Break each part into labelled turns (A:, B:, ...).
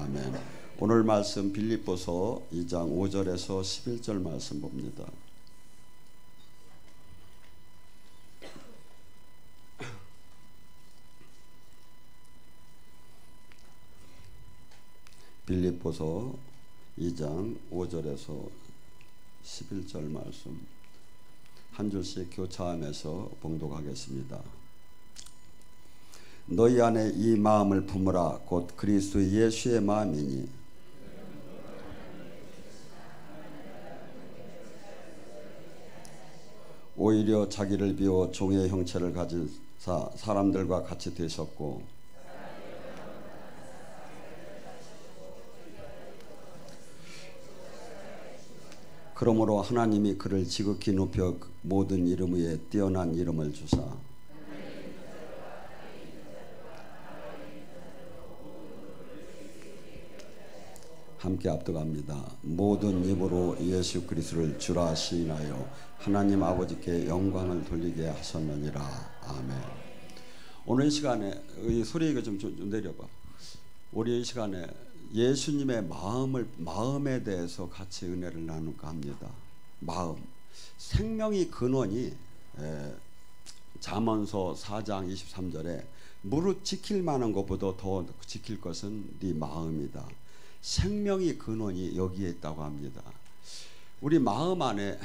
A: 아멘. 오늘 말씀 빌립보서 2장 5절에서 11절 말씀 봅니다. 빌립보서 2장 5절에서 11절 말씀 한 줄씩 교차하면서 봉독하겠습니다. 너희 안에 이 마음을 품으라. 곧 그리스도 예수의 마음이니 오히려 자기를 비워 종의 형체를 가진 사람들과 같이 되셨고 그러므로 하나님이 그를 지극히 높여 모든 이름 위에 뛰어난 이름을 주사 함께 압도합니다. 모든 입으로 예수 그리스도를 주라 시인하여 하나님 아버지께 영광을 돌리게 하셨느니라. 아멘. 오늘 이 시간에 이 소리 이거 좀 내려봐. 우리 이 시간에 예수님의 마음에 대해서 같이 은혜를 나눌까 합니다. 마음, 생명의 근원이 잠언서 4장 23절에 무릇 지킬 만한 것보다 더 지킬 것은 네 마음이다. 생명의 근원이 여기에 있다고 합니다. 우리 마음 안에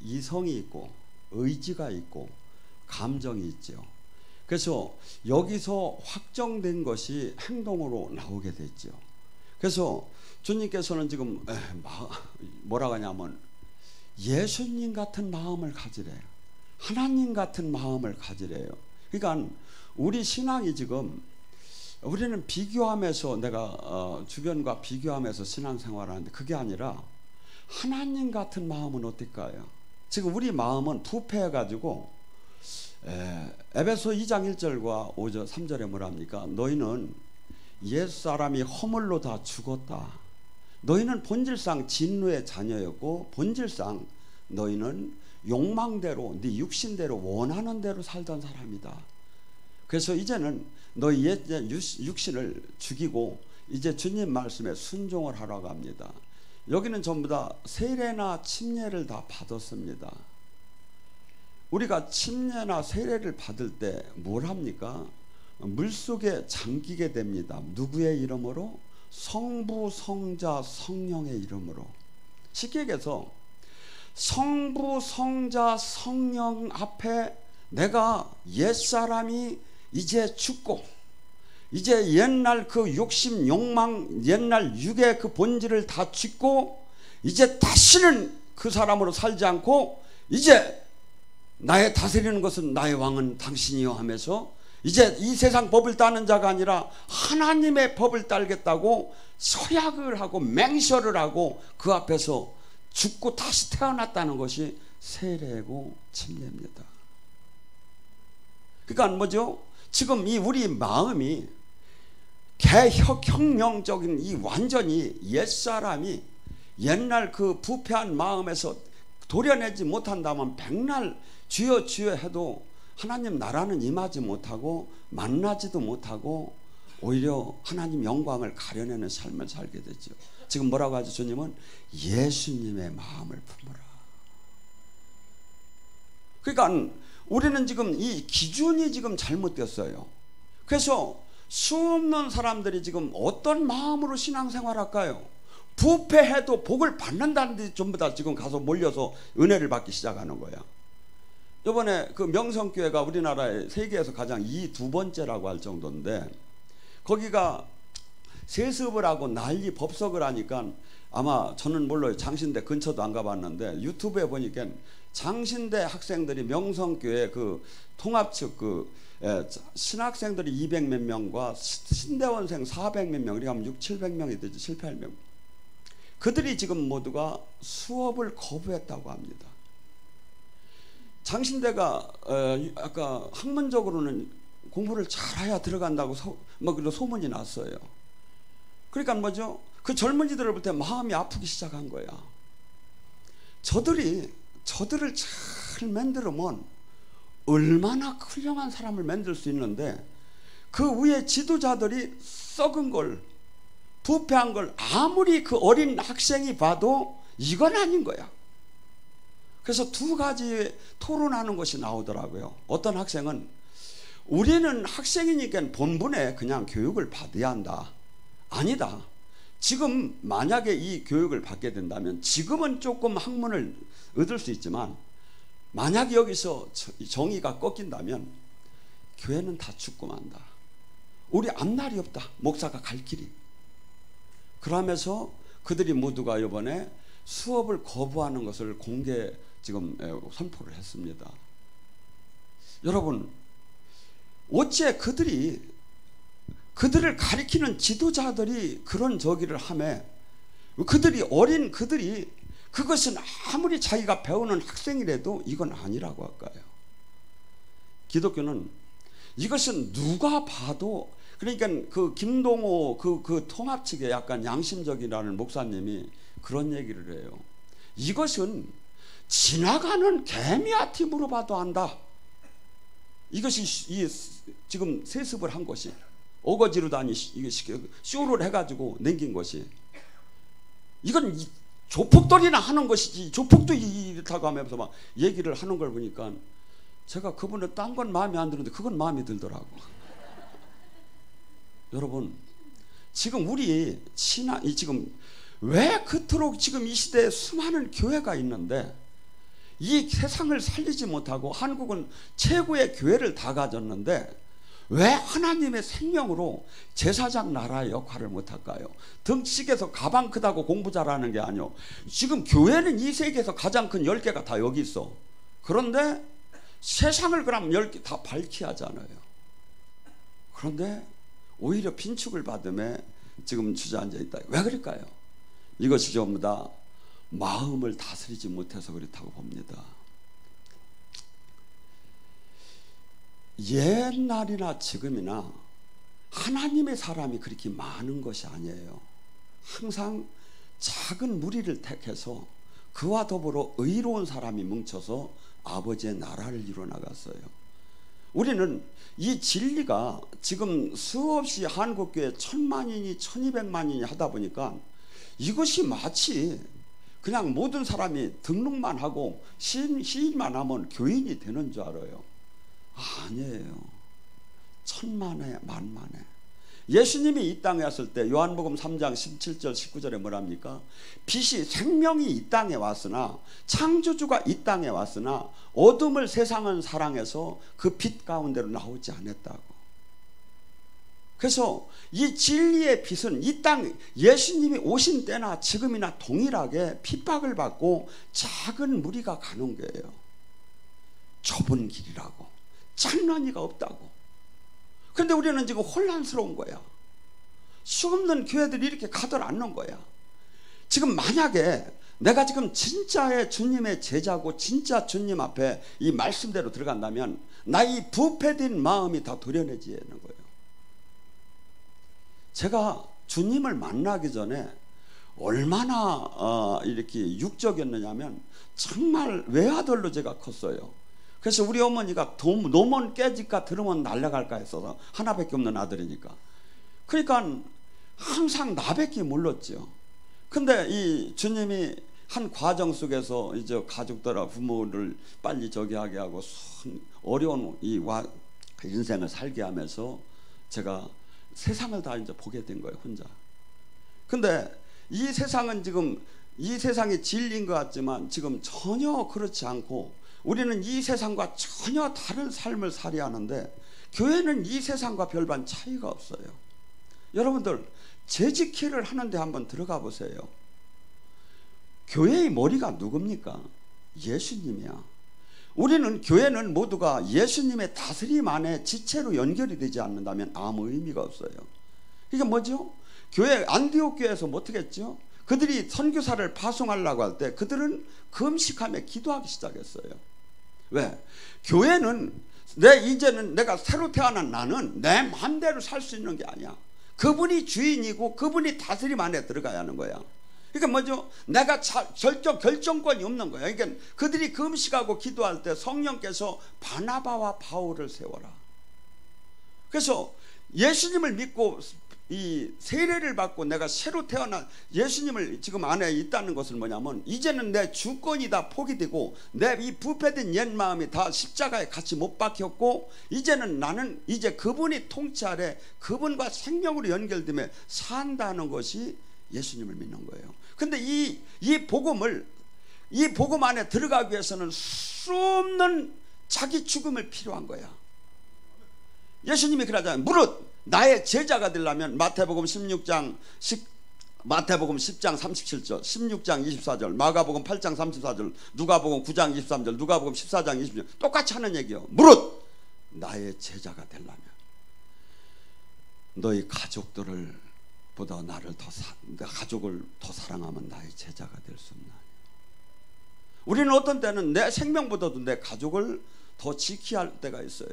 A: 이성이 있고 의지가 있고 감정이 있죠. 그래서 여기서 확정된 것이 행동으로 나오게 됐죠. 그래서 주님께서는 지금 뭐라고 하냐면 예수님 같은 마음을 가지래요. 하나님 같은 마음을 가지래요. 그러니까 우리 신앙이 지금 우리는 비교하면서 내가 주변과 비교하면서 신앙생활을 하는데 그게 아니라 하나님 같은 마음은 어떨까요? 지금 우리 마음은 부패해가지고 에베소 2장 1절과 5절 3절에 뭐랍니까? 너희는 옛사람이 허물로 다 죽었다. 너희는 본질상 진노의 자녀였고 본질상 너희는 욕망대로 네 육신대로 원하는 대로 살던 사람이다. 그래서 이제는 너희 옛 육신을 죽이고 이제 주님 말씀에 순종을 하라고 합니다. 여기는 전부 다 세례나 침례를 다 받았습니다. 우리가 침례나 세례를 받을 때 뭘 합니까? 물속에 잠기게 됩니다. 누구의 이름으로? 성부, 성자, 성령의 이름으로. 쉽게 얘기해서 성부, 성자, 성령 앞에 내가 옛사람이 이제 죽고 이제 옛날 그 욕심, 욕망, 옛날 육의 그 본질을 다 죽고 이제 다시는 그 사람으로 살지 않고 이제 나의 다스리는 것은 나의 왕은 당신이요 하면서 이제 이 세상 법을 따는 자가 아니라 하나님의 법을 따르겠다고 서약을 하고 맹세를 하고 그 앞에서 죽고 다시 태어났다는 것이 세례고 침례입니다. 그러니까 뭐죠? 지금 이 우리 마음이 개혁혁명적인 이 완전히 옛사람이 옛날 그 부패한 마음에서 도려내지 못한다면 백날 주여 주여 해도 하나님 나라는 임하지 못하고 만나지도 못하고 오히려 하나님 영광을 가려내는 삶을 살게 되죠. 지금 뭐라고 하죠? 주님은 예수님의 마음을 품으라. 그러니까 우리는 지금 이 기준이 지금 잘못됐어요. 그래서 수없는 사람들이 지금 어떤 마음으로 신앙생활할까요? 부패해도 복을 받는다는 데 전부 다 지금 가서 몰려서 은혜를 받기 시작하는 거야. 이번에 그 명성교회가 우리나라의 세계에서 가장 두 번째라고 할 정도인데 거기가 세습을 하고 난리 법석을 하니까 아마 저는 몰라요. 장신대 근처도 안 가봤는데 유튜브에 보니까 장신대 학생들이 명성교회 그 통합 측 그 신학생들이 200몇 명과 신대원생 400몇 명, 이렇게 하면 600~700명이 되죠. 7~800명. 그들이 지금 모두가 수업을 거부했다고 합니다. 장신대가 아까 학문적으로는 공부를 잘해야 들어간다고 그런 소문이 났어요. 그러니까 뭐죠? 그 젊은이들을 볼 때 마음이 아프기 시작한 거야. 저들을 잘 만들면 얼마나 훌륭한 사람을 만들 수 있는데 그 위에 지도자들이 썩은 걸 부패한 걸 아무리 그 어린 학생이 봐도 이건 아닌 거야. 그래서 두 가지 토론하는 것이 나오더라고요. 어떤 학생은 우리는 학생이니까 본분에 그냥 교육을 받아야 한다. 아니다. 지금 만약에 이 교육을 받게 된다면 지금은 조금 학문을 얻을 수 있지만 만약 여기서 정의가 꺾인다면 교회는 다 죽고 만다. 우리 앞날이 없다. 목사가 갈 길이. 그러면서 그들이 모두가 이번에 수업을 거부하는 것을 공개 지금 선포를 했습니다. 여러분, 어째 그들을 가리키는 지도자들이 그런 저기를 하매 그들이 그것은 아무리 자기가 배우는 학생이라도 이건 아니라고 할까요? 기독교는 이것은 누가 봐도, 그러니까 그 김동호 그 통합 측의 약간 양심적이라는 목사님이 그런 얘기를 해요. 이것은 지나가는 개미한테 물어봐도 안다. 이것이 지금 세습을 한 것이 어거지로 다니 쇼를 해가지고 남긴 것이, 이건 조폭들이나 하는 것이지 조폭도 이렇다고 하면서 막 얘기를 하는 걸 보니까 제가 그분은 딴 건 마음에 안 드는데 그건 마음에 들더라고. 여러분, 지금 우리 지금 왜 그토록 지금 이 시대에 수많은 교회가 있는데 이 세상을 살리지 못하고, 한국은 최고의 교회를 다 가졌는데 왜 하나님의 생명으로 제사장 나라의 역할을 못할까요? 등치에서 가방 크다고 공부 잘하는 게 아니요. 지금 교회는 이 세계에서 가장 큰 10개가 다 여기 있어. 그런데 세상을 그럼 10개 다 밝히 하잖아요. 그런데 오히려 빈축을 받음에 지금 주저앉아 있다. 왜 그럴까요? 이것이 전부 다 마음을 다스리지 못해서 그렇다고 봅니다. 옛날이나 지금이나 하나님의 사람이 그렇게 많은 것이 아니에요. 항상 작은 무리를 택해서 그와 더불어 의로운 사람이 뭉쳐서 아버지의 나라를 이루어나갔어요. 우리는 이 진리가 지금 수없이 한국교회 1000만인이 1200만인이 하다 보니까 이것이 마치 그냥 모든 사람이 등록만 하고 시인만 하면 교인이 되는 줄 알아요. 아니에요. 1000만에 만만에. 예수님이 이 땅에 왔을 때 요한복음 3장 17절 19절에 뭐랍니까? 빛이 생명이 이 땅에 왔으나, 창조주가 이 땅에 왔으나 어둠을 세상은 사랑해서 그 빛 가운데로 나오지 않았다고. 그래서 이 진리의 빛은 이 땅, 예수님이 오신 때나 지금이나 동일하게 핍박을 받고 작은 무리가 가는 거예요. 좁은 길이라고, 장난이가 없다고. 그런데 우리는 지금 혼란스러운 거야. 수없는 교회들이 이렇게 가들 않는 거야. 지금 만약에 내가 지금 진짜의 주님의 제자고 진짜 주님 앞에 이 말씀대로 들어간다면 나 이 부패된 마음이 다 도려내지는 거예요. 제가 주님을 만나기 전에 얼마나 이렇게 육적이었느냐면 정말 외아들로 제가 컸어요. 그래서 우리 어머니가 노면 깨질까 들으면 날아갈까 했어서 하나밖에 없는 아들이니까. 그러니까 항상 나밖에 몰랐죠. 근데 이 주님이 한 과정 속에서 이제 가족들과 부모를 빨리 저기 하게 하고 어려운 이 인생을 살게 하면서 제가 세상을 다 이제 보게 된 거예요, 혼자. 근데 이 세상은 지금 이 세상이 진리인 것 같지만 지금 전혀 그렇지 않고 우리는 이 세상과 전혀 다른 삶을 살아야 하는데 교회는 이 세상과 별반 차이가 없어요. 여러분들 재직회를 하는데 한번 들어가 보세요. 교회의 머리가 누굽니까? 예수님이야. 우리는 교회는 모두가 예수님의 다스림 안에 지체로 연결이 되지 않는다면 아무 의미가 없어요. 이게 뭐죠? 교회 안디옥 교회에서 뭐 어떻게 했죠? 그들이 선교사를 파송하려고 할 때 그들은 금식하며 기도하기 시작했어요. 왜? 교회는 이제는 내가 새로 태어난 나는 내 마음대로 살 수 있는 게 아니야. 그분이 주인이고 그분이 다스림 안에 들어가야 하는 거야. 그러니까 뭐죠? 내가 결정권이 없는 거야. 그러니까 그들이 금식하고 기도할 때 성령께서 바나바와 바울을 세워라. 그래서 예수님을 믿고 이 세례를 받고 내가 새로 태어난 예수님을 지금 안에 있다는 것은 뭐냐면, 이제는 내 주권이 다 포기되고 내 이 부패된 옛 마음이 다 십자가에 같이 못 박혔고, 이제는 나는 이제 그분이 통치 아래 그분과 생명으로 연결되며 산다는 것이 예수님을 믿는 거예요. 근데 이 복음 안에 들어가기 위해서는 수없는 자기 죽음을 필요한 거야. 예수님이 그러잖아요. 무릇 나의 제자가 되려면, 마태복음 10장 37절, 16장 24절, 마가복음 8장 34절, 누가복음 9장 23절, 누가복음 14장 20절 똑같이 하는 얘기예요. 무릇 나의 제자가 되려면 너희 가족들을 보다 가족을 더 사랑하면 나의 제자가 될 수 없나. 우리는 어떤 때는 내 생명보다도 내 가족을 더 지켜야 할 때가 있어요.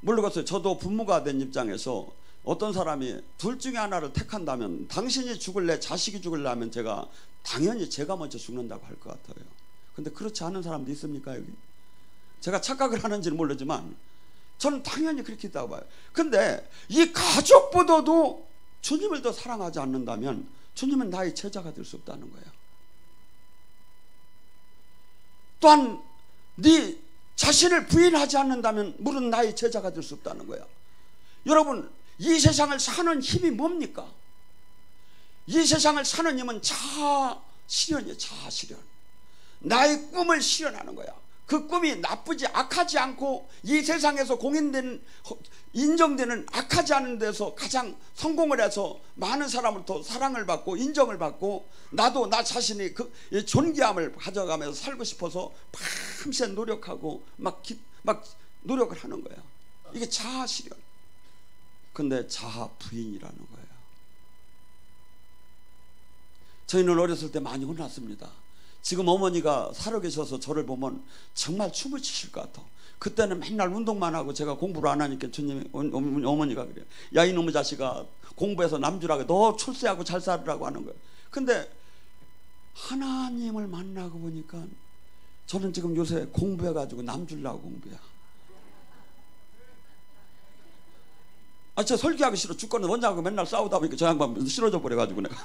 A: 모르겠어요. 저도 부모가 된 입장에서 어떤 사람이 둘 중에 하나를 택한다면, 당신이 죽을래 자식이 죽을래 제가 당연히 제가 먼저 죽는다고 할 것 같아요. 근데 그렇지 않은 사람도 있습니까 여기? 제가 착각을 하는지는 모르지만 저는 당연히 그렇게 있다고 봐요. 근데 이 가족보다도 주님을 더 사랑하지 않는다면 주님은 나의 제자가 될 수 없다는 거예요. 또한 네 자신을 부인하지 않는다면 물은 나의 제자가 될 수 없다는 거야. 여러분, 이 세상을 사는 힘이 뭡니까? 이 세상을 사는 힘은 자아실현이에요. 자아실현. 나의 꿈을 실현하는 거야. 그 꿈이 나쁘지 악하지 않고 이 세상에서 공인되는, 인정되는 악하지 않은 데서 가장 성공을 해서 많은 사람으로부터 사랑을 받고 인정을 받고, 나도 나 자신이 그 존귀함을 가져가면서 살고 싶어서 밤새 노력하고 막 노력을 하는 거야. 이게 자아실현. 근데 자아 부인이라는 거예요. 저희는 어렸을 때 많이 혼났습니다. 지금 어머니가 살아계셔서 저를 보면 정말 춤을 추실 것 같아. 그때는 맨날 운동만 하고 제가 공부를 안 하니까 주님이, 어머니가 그래요. 야 이놈의 자식아, 공부해서 남주라고, 너 출세하고 잘 살으라고 하는 거예요. 근데 하나님을 만나고 보니까 저는 지금 요새 공부해가지고 남주려고 공부야. 저 설교하기 싫어 죽겠는데 원장하고 맨날 싸우다 보니까 저 양반 싫어져 버려가지고 내가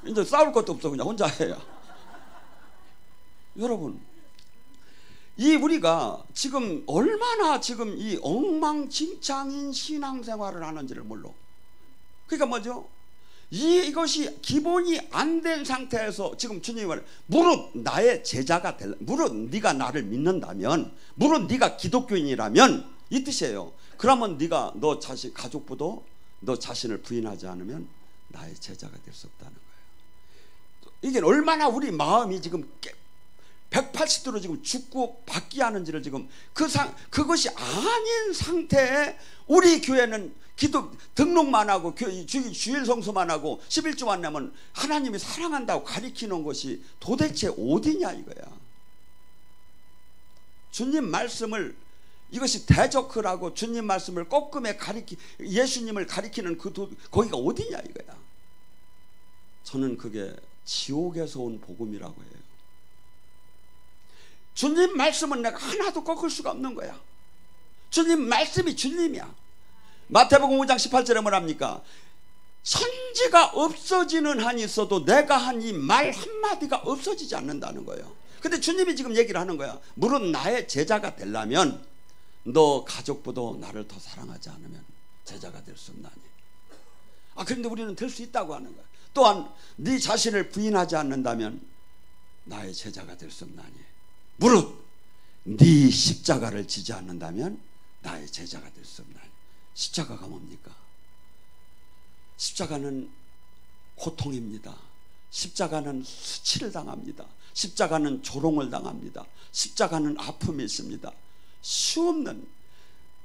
A: 이제 싸울 것도 없어. 그냥 혼자 해야. 여러분, 이 우리가 지금 얼마나 지금 이 엉망진창인 신앙생활을 하는지를 몰라. 그러니까 뭐죠? 이것이 기본이 안 된 상태에서 지금 주님이 말해요. 무릇 나의 제자가 될, 무릇 네가 나를 믿는다면, 무릇 네가 기독교인이라면, 이 뜻이에요. 그러면 네가 너 자신, 가족보다 너 자신을 부인하지 않으면 나의 제자가 될 수 없다는 거예요. 이게 얼마나 우리 마음이 지금 180도로 지금 죽고 바뀌하는지를 지금 그것이 아닌 상태에 우리 교회는 기도 등록만 하고 주일 성수만 하고 11주만 내면 하나님이 사랑한다고 가리키는 것이 도대체 어디냐 이거야. 주님 말씀을, 이것이 대적하라고 주님 말씀을 꺾음에 예수님을 가리키는 거기가 어디냐 이거야. 저는 그게 지옥에서 온 복음이라고 해요. 주님 말씀은 내가 하나도 꺾을 수가 없는 거야. 주님 말씀이 주님이야. 마태복음 5장 18절에 뭐랍니까? 선지가 없어지는 한이 있어도 내가 한 이 말 한마디가 없어지지 않는다는 거예요. 근데 주님이 지금 얘기를 하는 거야. 물론 나의 제자가 되려면 너 가족보다 나를 더 사랑하지 않으면 제자가 될 수 없나니. 그런데 우리는 될 수 있다고 하는 거야. 또한 네 자신을 부인하지 않는다면 나의 제자가 될 수 없나니. 무릇 네 십자가를 지지 않는다면 나의 제자가 될 수 없나니. 십자가가 뭡니까? 십자가는 고통입니다. 십자가는 수치를 당합니다. 십자가는 조롱을 당합니다. 십자가는 아픔이 있습니다. 수없는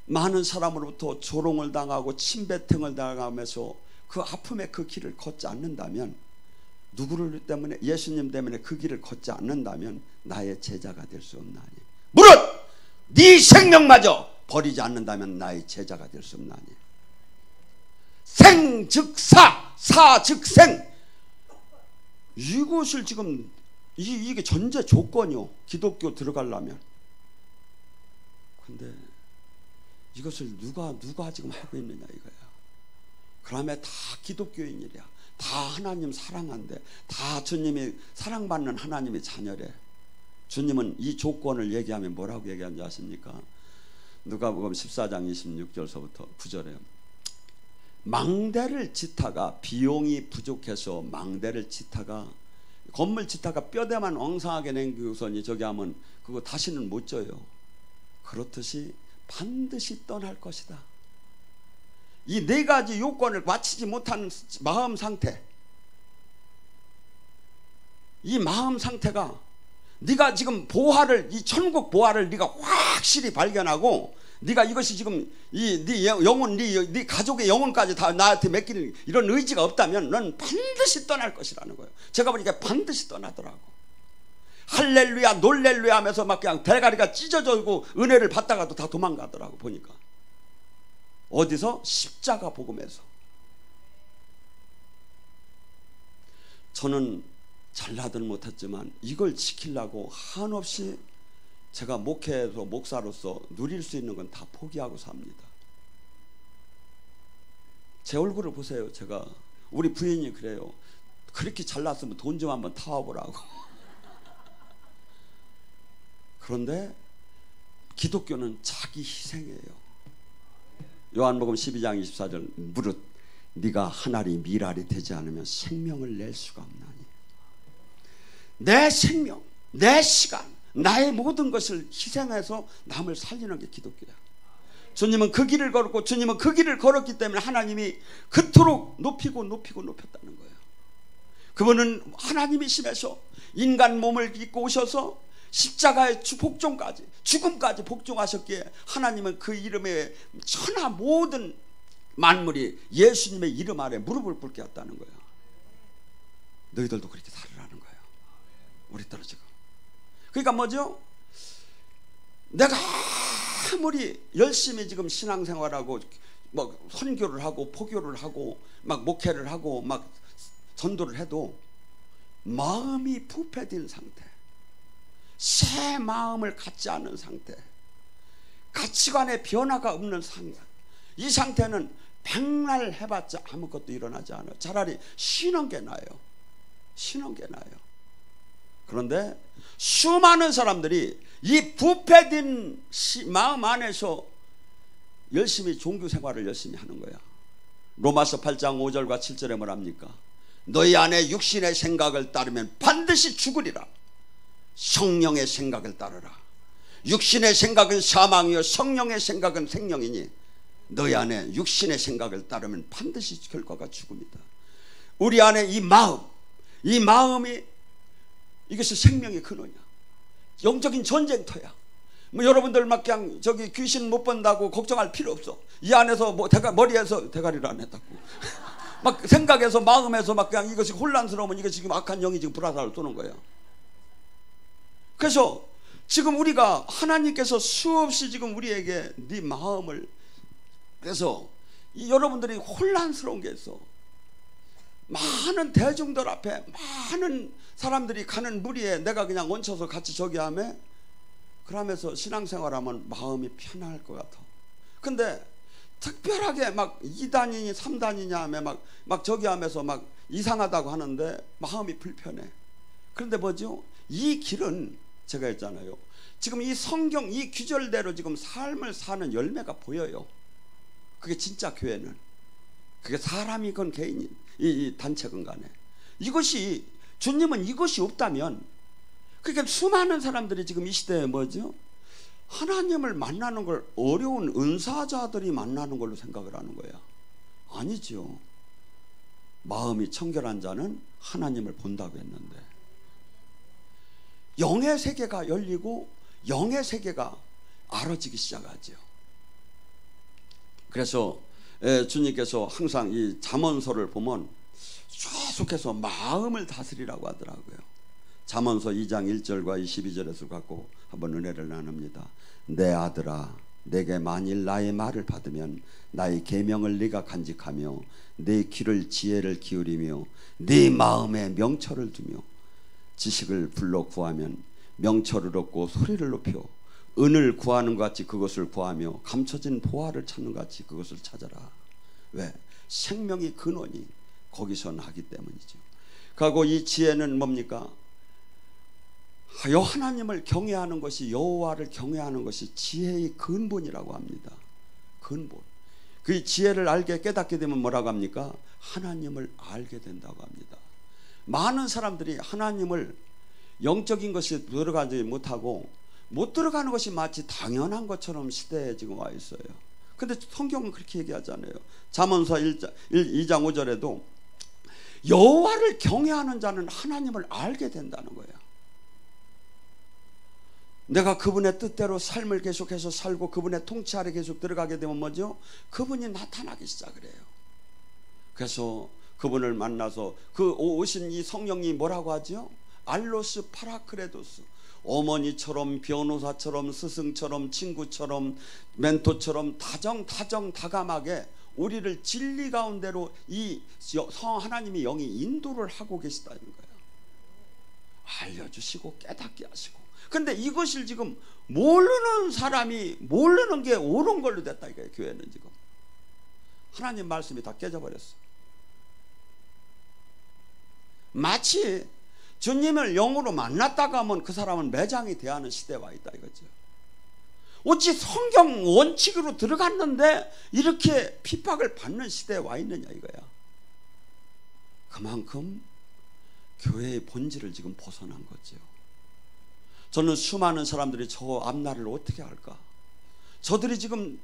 A: 많은 사람으로부터 조롱을 당하고 침뱉음을 당하면서 그 아픔의 그 길을 걷지 않는다면, 누구를 때문에, 예수님 때문에 그 길을 걷지 않는다면 나의 제자가 될 수 없나니. 무릇 네 생명마저 버리지 않는다면 나의 제자가 될 수 없나니. 생 즉 사, 사 즉 생. 이것을 지금 이게 전제 조건이요, 기독교 들어가려면. 근데 이것을 누가 지금 하고 있느냐 이거야. 그러면 다 기독교인이랴. 다 하나님 사랑한대. 다 주님이 사랑받는 하나님의 자녀래. 주님은 이 조건을 얘기하면 뭐라고 얘기하는지 아십니까? 누가복음 14장 26절서부터 9절에 망대를 짓다가 비용이 부족해서 망대를 짓다가 건물 짓다가 뼈대만 엉성하게 남기고서니 저기 하면 그거 다시는 못 져요. 그렇듯이 반드시 떠날 것이다. 이 네 가지 요건을 맞추지 못한 마음 상태, 이 마음 상태가 네가 지금 보화를, 이 천국 보화를 네가 확실히 발견하고 네가 이것이 지금 네 영혼, 네 가족의 영혼까지 다 나한테 맡기는 이런 의지가 없다면 넌 반드시 떠날 것이라는 거예요. 제가 보니까 반드시 떠나더라고. 할렐루야 놀렐루야 하면서 막 그냥 대가리가 찢어져고 은혜를 받다가도 다 도망가더라고. 보니까 어디서? 십자가 복음에서. 저는 잘나든 못했지만 이걸 지키려고 한없이 제가 목회에서 목사로서 누릴 수 있는 건 다 포기하고 삽니다. 제 얼굴을 보세요. 제가 우리 부인이 그래요. 그렇게 잘났으면 돈 좀 한번 타와보라고. 그런데 기독교는 자기 희생이에요. 요한복음 12장 24절 무릇 네가 한 알이 밀알이 되지 않으면 생명을 낼 수가 없나니. 내 생명, 내 시간, 나의 모든 것을 희생해서 남을 살리는 게 기독교야. 주님은 그 길을 걸었고 주님은 그 길을 걸었기 때문에 하나님이 그토록 높이고 높였다는 거예요. 그분은 하나님이심에서 인간 몸을 입고 오셔서 십자가의 복종까지, 죽음까지 복종하셨기에 하나님은 그 이름에 천하 모든 만물이 예수님의 이름 아래 무릎을 꿇게 했다는 거예요. 너희들도 그렇게 살으라는 거예요. 우리들은 지금. 그러니까 뭐죠? 내가 아무리 열심히 지금 신앙생활하고 뭐 선교를 하고 포교를 하고 막 목회를 하고 막 전도를 해도 마음이 부패된 상태, 새 마음을 갖지 않은 상태, 가치관의 변화가 없는 상태, 이 상태는 백날 해봤자 아무것도 일어나지 않아요. 차라리 쉬는 게 나아요. 쉬는 게 나아요. 그런데 수많은 사람들이 이 부패된 마음 안에서 열심히 종교 생활을 열심히 하는 거야. 로마서 8장 5절과 7절에 뭐랍니까? 너희 안에 육신의 생각을 따르면 반드시 죽으리라. 성령의 생각을 따르라. 육신의 생각은 사망이요 성령의 생각은 생명이니 너희 안에 육신의 생각을 따르면 반드시 결과가 죽음이다. 우리 안에 이 마음이 이것이 생명의 근원이야. 영적인 전쟁터야. 뭐 여러분들 막 그냥 저기 귀신 못 본다고 걱정할 필요 없어. 이 안에서 뭐 머리에서 대가리를 안 했다고 막 생각에서 마음에서 막 그냥 이것이 혼란스러우면 이거 지금 악한 영이 지금 불화살을 쏘는 거예요. 그래서 지금 우리가 하나님께서 수없이 지금 우리에게 네 마음을, 그래서 여러분들이 혼란스러운 게 있어. 많은 대중들 앞에 많은 사람들이 가는 무리에 내가 그냥 얹혀서 같이 저기 하며 그러면서 신앙생활하면 마음이 편할 것 같아. 근데 특별하게 막 2단이니 3단이냐 하며 막 저기 하면서 막 이상하다고 하는데 마음이 불편해. 그런데 뭐죠? 이 길은 제가 했잖아요. 지금 이 성경 이 규절대로 지금 삶을 사는 열매가 보여요. 그게 진짜 교회는. 그게 사람이건 개인이 이 단체건 간에 이것이, 주님은 이것이 없다면, 그러니까 수많은 사람들이 지금 이 시대에 뭐죠? 하나님을 만나는 걸 어려운 은사자들이 만나는 걸로 생각을 하는 거야. 아니죠. 마음이 청결한 자는 하나님을 본다고 했는데 영의 세계가 열리고 영의 세계가 알아지기 시작하죠. 그래서 주님께서 항상 이 잠언서를 보면 계속해서 마음을 다스리라고 하더라고요. 잠언서 2장 1절과 22절에서 갖고 한번 은혜를 나눕니다. 내 아들아, 내게 만일 나의 말을 받으면 나의 계명을 네가 간직하며 내 귀를 지혜를 기울이며 네 마음에 명철을 두며 지식을 불러 구하면 명철을 얻고 소리를 높여 은을 구하는 것 같이 그것을 구하며 감춰진 보화를 찾는 것 같이 그것을 찾아라. 왜? 생명의 근원이 거기서 나기 때문이죠. 그리고 이 지혜는 뭡니까? 하나님을 경외하는 것이, 여호와를 경외하는 것이 지혜의 근본이라고 합니다. 근본. 그 지혜를 알게 깨닫게 되면 뭐라고 합니까? 하나님을 알게 된다고 합니다. 많은 사람들이 하나님을 영적인 것이 들어가지 못하고 못 들어가는 것이 마치 당연한 것처럼 시대에 지금 와 있어요. 근데 성경은 그렇게 얘기하잖아요. 잠언서 2장 5절에도 여호와를 경외하는 자는 하나님을 알게 된다는 거예요. 내가 그분의 뜻대로 삶을 계속해서 살고 그분의 통치 아래 계속 들어가게 되면 뭐죠? 그분이 나타나기 시작을 해요. 그래서 그분을 만나서 그 오신 이 성령이 뭐라고 하죠? 알로스 파라크레도스, 어머니처럼 변호사처럼 스승처럼 친구처럼 멘토처럼 다정다감하게 우리를 진리 가운데로 이 하나님의 영이 인도를 하고 계시다는 거예요. 알려주시고 깨닫게 하시고. 근데 이것을 지금 모르는 사람이 모르는 게 옳은 걸로 됐다 이거예요. 교회는 지금 하나님 말씀이 다 깨져버렸어. 마치 주님을 영으로 만났다가 하면 그 사람은 매장이 대하는 시대에 와 있다 이거죠. 어찌 성경 원칙으로 들어갔는데 이렇게 핍박을 받는 시대에 와 있느냐 이거야. 그만큼 교회의 본질을 지금 벗어난 거죠. 저는 수많은 사람들이 저 앞날을 어떻게 할까? 저들이 지금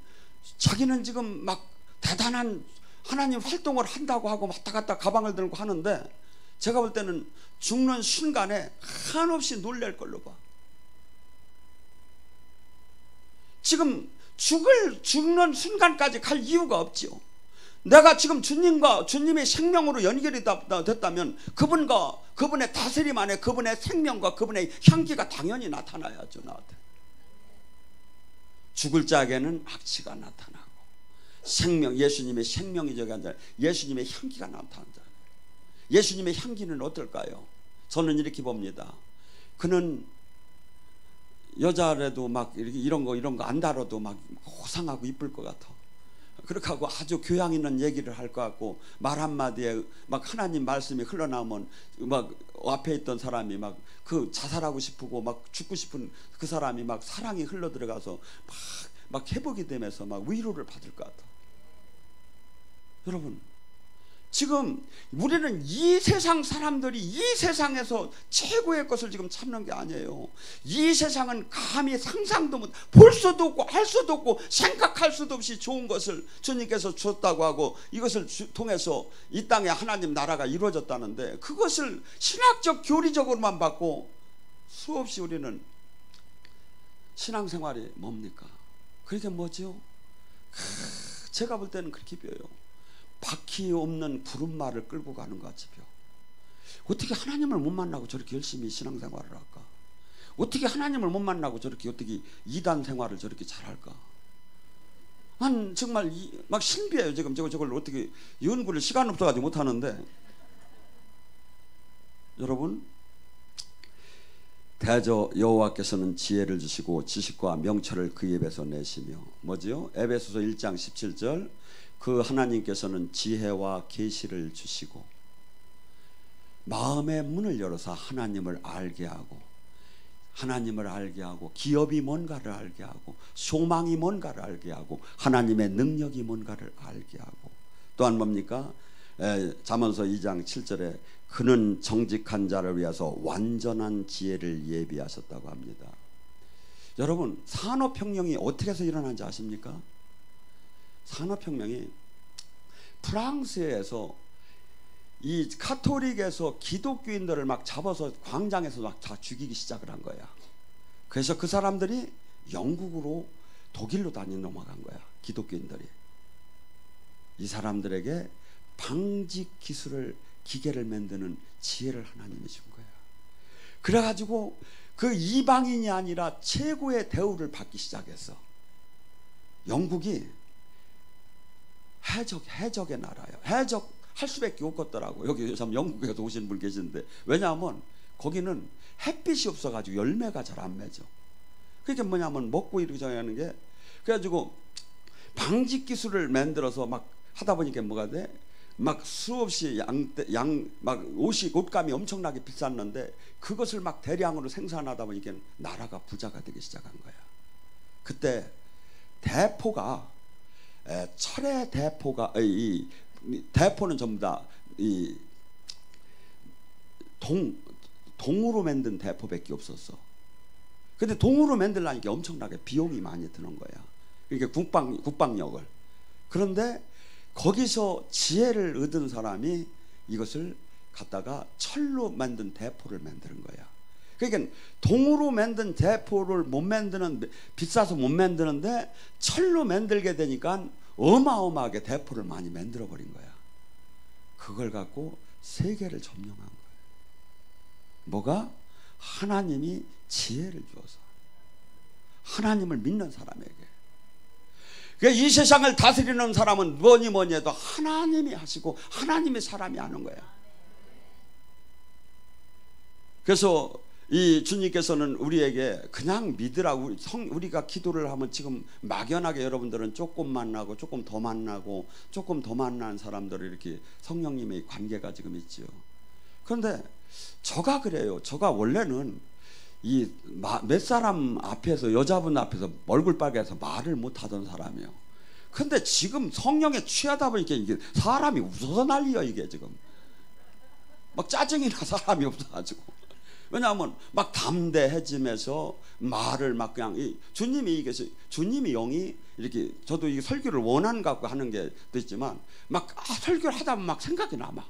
A: 자기는 지금 막 대단한 하나님 활동을 한다고 하고 왔다 갔다 가방을 들고 하는데 제가 볼 때는 죽는 순간에 한없이 놀랄 걸로 봐. 지금 죽는 순간까지 갈 이유가 없지요. 내가 지금 주님의 생명으로 연결이 됐다면 그분과 그분의 다스림 안에 그분의 생명과 그분의 향기가 당연히 나타나야죠. 나한테. 죽을 자에게는 악취가 나타나고 생명, 예수님의 생명이 저기 앉아 예수님의 향기가 나타난다. 예수님의 향기는 어떨까요? 저는 이렇게 봅니다. 그는 여자라도 막 이런 거 안 다뤄도 막 호상하고 이쁠 것 같아. 그렇게 하고 아주 교양 있는 얘기를 할 것 같고 말 한마디에 막 하나님 말씀이 흘러나오면 막 앞에 있던 사람이 막 그 자살하고 싶고 막 죽고 싶은 그 사람이 막 사랑이 흘러 들어가서 막 회복이 되면서 막 위로를 받을 것 같아. 여러분, 지금 우리는 이 세상 사람들이 이 세상에서 최고의 것을 지금 찾는 게 아니에요. 이 세상은 감히 상상도 못, 볼 수도 없고 할 수도 없고 생각할 수도 없이 좋은 것을 주님께서 주었다고 하고 이것을 통해서 이 땅에 하나님 나라가 이루어졌다는데 그것을 신학적 교리적으로만 받고 수없이 우리는 신앙생활이 뭡니까? 그게 뭐죠? 제가 볼 때는 그렇게 비어요. 바퀴 없는 구름말을 끌고 가는 것 같이 벼. 어떻게 하나님을 못 만나고 저렇게 열심히 신앙생활을 할까? 어떻게 하나님을 못 만나고 저렇게 어떻게 이단 생활을 저렇게 잘할까? 난 정말 막 신비해요. 지금 저걸 어떻게 연구를 시간 없어가지고 못하는데. 여러분, 대저 여호와께서는 지혜를 주시고 지식과 명철을 그 입에서 내시며 뭐지요? 에베소서 1장 17절 그 하나님께서는 지혜와 계시를 주시고 마음의 문을 열어서 하나님을 알게 하고 기업이 뭔가를 알게 하고 소망이 뭔가를 알게 하고 하나님의 능력이 뭔가를 알게 하고 또한 뭡니까? 잠언서 2장 7절에 그는 정직한 자를 위해서 완전한 지혜를 예비하셨다고 합니다. 여러분, 산업혁명이 어떻게 해서 일어난지 아십니까? 산업혁명이 프랑스에서 이 카톨릭에서 기독교인들을 막 잡아서 광장에서 막 다 죽이기 시작을 한 거야. 그래서 그 사람들이 영국으로 독일로 넘어간 거야. 기독교인들이. 이 사람들에게 방직 기계를 만드는 지혜를 하나님이 준 거야. 그래가지고 그 이방인이 아니라 최고의 대우를 받기 시작했어. 영국이 해적의 나라예요. 해적할 수밖에 없겠더라고. 여기 참 영국에서 오시는 분 계시는데 왜냐하면 거기는 햇빛이 없어가지고 열매가 잘 안 맺어. 그게 뭐냐면 먹고 이렇게 하는 게 그래가지고 방직 기술을 만들어서 막 하다 보니까 뭐가 돼? 막 수없이 막 옷감이 엄청나게 비쌌는데 그것을 막 대량으로 생산하다 보니까 나라가 부자가 되기 시작한 거야. 그때 대포가 철의 대포가 이 대포는 전부 다 이 동으로 만든 대포밖에 없었어. 근데 동으로 만들라니까 엄청나게 비용이 많이 드는 거야. 그러니까 국방력을. 그런데 거기서 지혜를 얻은 사람이 이것을 갖다가 철로 만든 대포를 만드는 거야. 그러니까 동으로 만든 대포를 못 만드는, 비싸서 못 만드는데 철로 만들게 되니까 어마어마하게 대포를 많이 만들어 버린 거야. 그걸 갖고 세계를 점령한 거야. 뭐가? 하나님이 지혜를 주어서, 하나님을 믿는 사람에게. 이 세상을 다스리는 사람은 뭐니 해도 하나님이 하시고 하나님의 사람이 하는 거야. 그래서 이 주님께서는 우리에게 그냥 믿으라고, 우리가 기도를 하면 지금 막연하게 여러분들은 조금 만나고 조금 더 만나고 조금 더 만난 사람들을 이렇게 성령님의 관계가 지금 있죠. 그런데 저가 그래요. 저가 원래는 이 몇 사람 앞에서, 여자분 앞에서 얼굴 빨개서 말을 못 하던 사람이에요. 근데 지금 성령에 취하다 보니까 이게 사람이 웃어서 난리야. 이게 지금 막 짜증이 나, 사람이 없어가지고. 왜냐하면 막 담대해지면서 말을 막 그냥 주님이 이게, 주님이 영이 이렇게, 저도 이 설교를 원한 갖고 하는 게 있지만 막 설교를 하다 보면 막 생각이 나. 막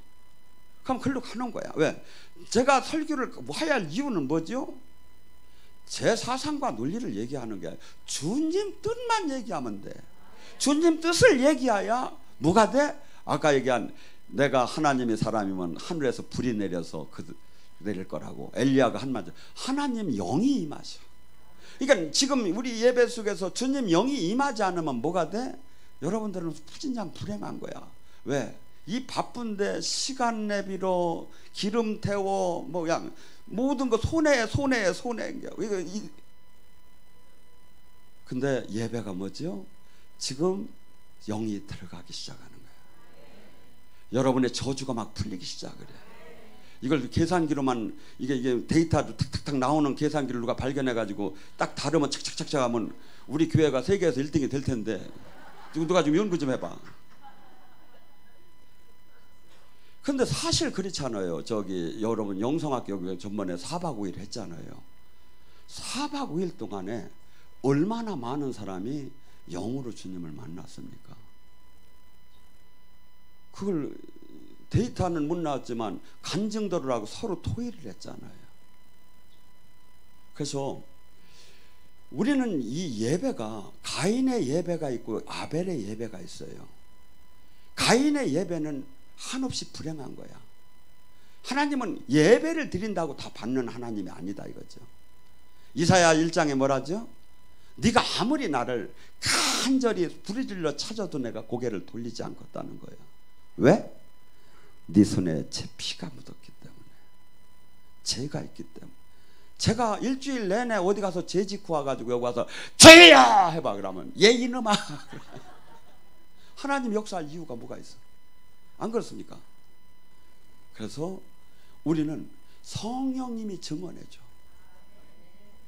A: 그럼 글로 가는 거야. 왜? 제가 설교를 해야 할 이유는 뭐죠? 제 사상과 논리를 얘기하는 게 아니라 주님 뜻만 얘기하면 돼. 주님 뜻을 얘기해야 뭐가 돼? 아까 얘기한, 내가 하나님의 사람이면 하늘에서 불이 내려서 내릴 거라고. 엘리야가 한 말, 하나님 영이 임하셔. 그러니까 지금 우리 예배 속에서 주님 영이 임하지 않으면 뭐가 돼? 여러분들은 부진장 불행한 거야. 왜? 이 바쁜데 시간 내비로 기름 태워 뭐 그냥 모든 거 손해. 근데 예배가 뭐죠? 지금 영이 들어가기 시작하는 거야. 여러분의 저주가 막 풀리기 시작을 해. 이걸 계산기로만, 이게 데이터도 탁탁탁 나오는 계산기를 누가 발견해가지고 딱 다르면 착착착착 하면 우리 교회가 세계에서 1등이 될 텐데, 누가 좀 연구 좀 해봐. 근데 사실 그렇잖아요. 저기 여러분 영성학교 전번에 4박 5일 했잖아요. 4박 5일 동안에 얼마나 많은 사람이 영으로 주님을 만났습니까? 그걸 데이터는 못 나왔지만 간증들을 하고 서로 토의를 했잖아요. 그래서 우리는 이 예배가, 가인의 예배가 있고 아벨의 예배가 있어요. 가인의 예배는 한없이 불행한 거야. 하나님은 예배를 드린다고 다 받는 하나님이 아니다 이거죠. 이사야 1장에 뭐라죠? 네가 아무리 나를 간절히 부르짖어 찾아도 내가 고개를 돌리지 않겠다는 거예요. 왜? 네 손에 제 피가 묻었기 때문에, 죄가 있기 때문에. 제가 일주일 내내 어디 가서 죄 짓고 와가지고 여기 와서 죄야 해봐 그러면 얘 이놈아 하나님 역사할 이유가 뭐가 있어? 안 그렇습니까? 그래서 우리는 성령님이 증언해줘.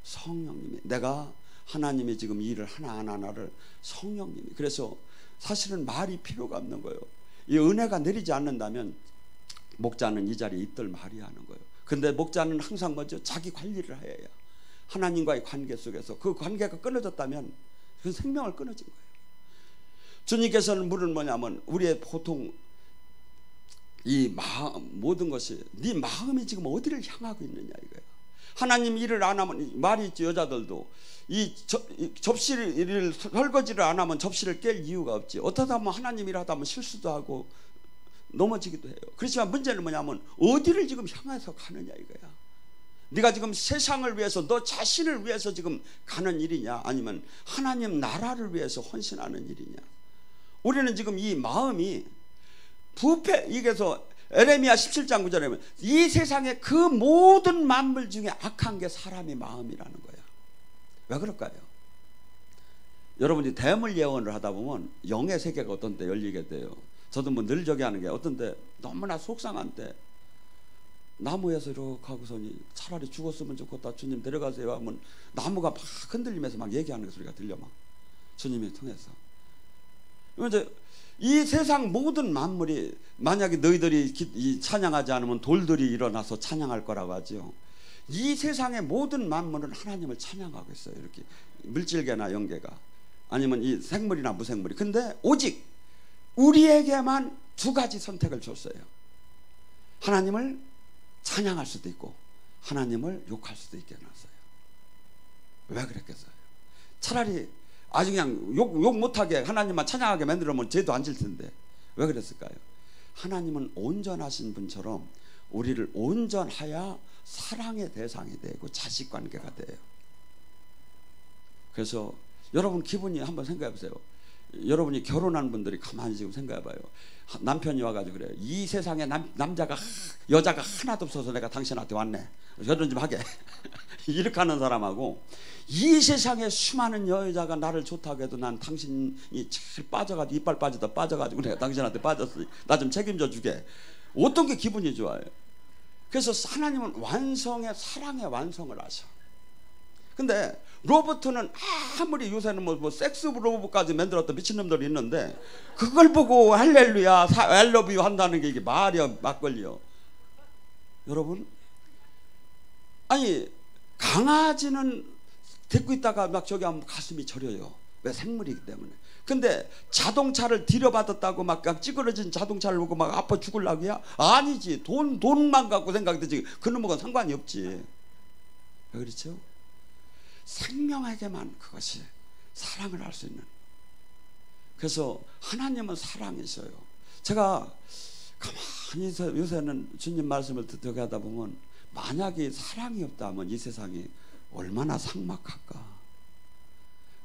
A: 성령님이, 내가 하나님이 지금 일을 하나하나를 성령님이. 그래서 사실은 말이 필요가 없는 거예요. 이 은혜가 내리지 않는다면 목자는 이 자리에 있들 말이 하는 거예요. 근데 목자는 항상 먼저 자기 관리를 해야, 하나님과의 관계 속에서 그 관계가 끊어졌다면 그 생명을 끊어진 거예요. 주님께서는 물은 뭐냐면 우리의 보통 이 마음, 모든 것이 네 마음이 지금 어디를 향하고 있느냐 이거야. 하나님 일을 안 하면, 말이 있지, 여자들도 이 접시를 설거지를 안 하면 접시를 깰 이유가 없지. 어쩌다 보면 하나님 일 하다 보면 실수도 하고 넘어지기도 해요. 그렇지만 문제는 뭐냐면 어디를 지금 향해서 가느냐 이거야. 네가 지금 세상을 위해서, 너 자신을 위해서 지금 가는 일이냐, 아니면 하나님 나라를 위해서 헌신하는 일이냐. 우리는 지금 이 마음이 부패, 이게서 에레미야 17장 9절에 보면 이 세상의 그 모든 만물 중에 악한 게 사람의 마음이라는 거야. 왜 그럴까요? 여러분이 대물 예언을 하다 보면 영의 세계가 어떤 때 열리게 돼요. 저도 뭐 늘 저기 하는 게 어떤 때 너무나 속상한 때 나무에서 이렇게 하고서니 차라리 죽었으면 좋겠다 주님 데려가세요 하면 나무가 막 흔들리면서 막 얘기하는 소리가 들려 막 주님이 통해서. 이제 이 세상 모든 만물이 만약에 너희들이 찬양하지 않으면 돌들이 일어나서 찬양할 거라고 하죠. 이 세상의 모든 만물은 하나님을 찬양하고 있어요. 이렇게 물질계나 영계가 아니면 이 생물이나 무생물이. 근데 오직 우리에게만 두 가지 선택을 줬어요. 하나님을 찬양할 수도 있고 하나님을 욕할 수도 있게 해놨어요. 왜 그랬겠어요? 차라리 아주 그냥 욕 못하게 하나님만 찬양하게 만들면 죄도 안 질 텐데 왜 그랬을까요? 하나님은 온전하신 분처럼 우리를 온전하여 사랑의 대상이 되고 자식관계가 돼요. 그래서 여러분 기분이 한번 생각해 보세요. 여러분이 결혼한 분들이 가만히 지금 생각해 봐요. 남편이 와가지고 그래요. 이 세상에 여자가 하나도 없어서 내가 당신한테 왔네. 결혼 좀 하게. 이렇게 하는 사람하고 이 세상에 수많은 여자가 나를 좋다고 해도 난 당신이 제일 빠져가지고 이빨 빠지다 빠져가지고 내가 당신한테 빠졌어. 나 좀 책임져 주게. 어떤 게 기분이 좋아요? 그래서 하나님은 완성의 사랑의 완성을 하셔. 근데 로봇은 아무리 요새는 뭐 섹스 로봇까지 만들었던 미친놈들이 있는데 그걸 보고 할렐루야 I love you 한다는 게 이게 말이야 막걸리요. 여러분 아니 강아지는 데리고 있다가 막 저기 하면 가슴이 저려요. 왜? 생물이기 때문에. 근데 자동차를 들여받았다고 막 찌그러진 자동차를 보고 막 아파 죽을라고야? 아니지. 돈만 갖고 생각되지. 그놈과 상관이 없지. 왜 그렇죠? 생명에게만 그것이 사랑을 할 수 있는. 그래서 하나님은 사랑이셔요. 제가 가만히 요새는 주님 말씀을 듣게 하다 보면 만약에 사랑이 없다면 이 세상이 얼마나 삭막할까?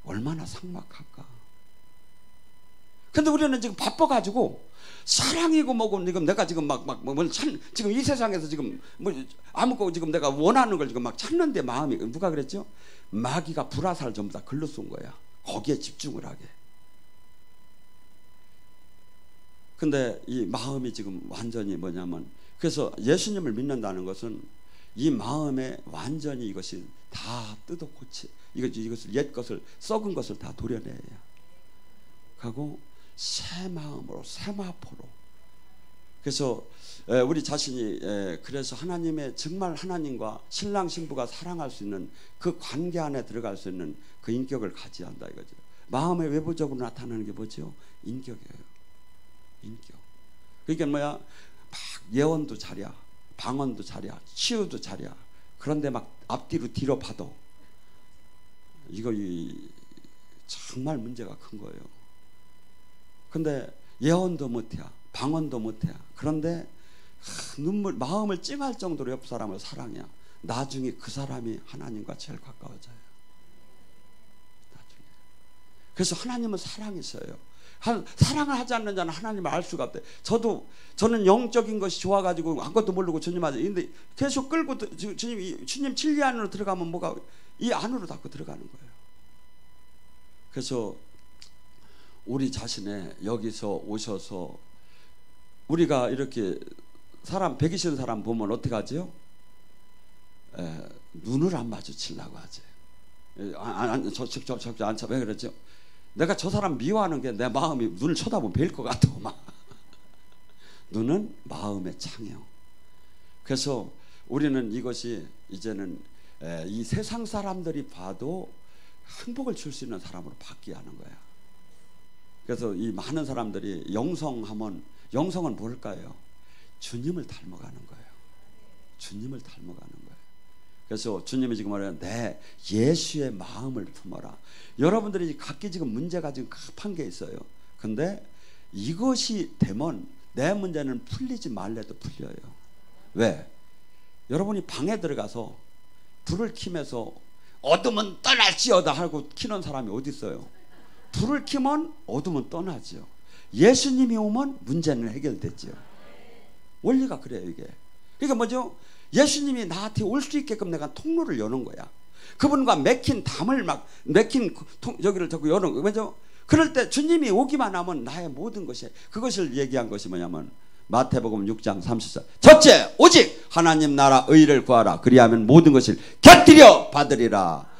A: 얼마나 삭막할까? 근데 우리는 지금 바빠가지고 사랑이고 뭐고 지금 내가 지금 지금 이 세상에서 지금 뭐 아무것도 지금 내가 원하는 걸 지금 막 찾는데 마음이 누가 그랬죠? 마귀가 불화살 전부 다 글로 쏜 거야. 거기에 집중을 하게. 근데 이 마음이 지금 완전히 뭐냐면 그래서 예수님을 믿는다는 것은 이 마음에 완전히 이것이 다 뜯어 고치 이것을 옛 것을 썩은 것을 다 도려내야 하고 새 마음으로 새 마포로. 그래서 우리 자신이 그래서 하나님의 정말 하나님과 신랑 신부가 사랑할 수 있는 그 관계 안에 들어갈 수 있는 그 인격을 가져야 한다 이거죠. 마음의 외부적으로 나타나는 게 뭐죠? 인격이에요. 인격. 그러니까 뭐야? 막 예언도 잘이야, 방언도 잘이야, 치유도 잘이야. 그런데 막 앞뒤로 뒤로 봐도 이거 정말 문제가 큰 거예요. 근데 예언도 못해, 방언도 못해. 그런데 마음을 찡할 정도로 옆 사람을 사랑해. 나중에 그 사람이 하나님과 제일 가까워져요. 나중에. 그래서 하나님은 사랑이셔요. 사랑을 하지 않는 자는 하나님을 알 수가 없대. 저는 영적인 것이 좋아가지고 아무것도 모르고 주님한테 근데 계속 끌고 주님 진리 안으로 들어가면 뭐가 이 안으로 닫고 들어가는 거예요. 그래서 우리 자신의 여기서 오셔서 우리가 이렇게 사람 배기신 사람 보면 어떻게 하지요? 눈을 안 마주치려고 하지. 왜 그러죠? 내가 저 사람 미워하는 게 내 마음이 눈을 쳐다보면 뵐 것 같아. 막. 눈은 마음의 창이요. 그래서 우리는 이것이 이제는 이 세상 사람들이 봐도 행복을 줄 수 있는 사람으로 바뀌어야 하는 거야. 그래서 이 많은 사람들이 영성하면 영성은 뭘까요? 주님을 닮아가는 거예요. 주님을 닮아가는 거예요. 그래서 주님이 지금 말해요. 내 예수의 마음을 품어라. 여러분들이 각기 지금 문제가 지금 급한 게 있어요. 근데 이것이 되면 내 문제는 풀리지 말래도 풀려요. 왜? 여러분이 방에 들어가서 불을 켜면서 어둠은 떠날지어다 하고 켜는 사람이 어디 있어요? 불을 켜면 어둠은 떠나죠. 예수님이 오면 문제는 해결되죠. 원리가 그래요 이게. 그러니까 뭐죠? 예수님이 나한테 올 수 있게끔 내가 통로를 여는 거야. 그분과 맥힌 담을 막 맥힌 여기를 자꾸 열어. 왜죠? 그럴 때 주님이 오기만 하면 나의 모든 것이, 그것을 얘기한 것이 뭐냐면 마태복음 6장 34. 첫째, 오직 하나님 나라 의를 구하라. 그리하면 모든 것을 곁들여 받으리라.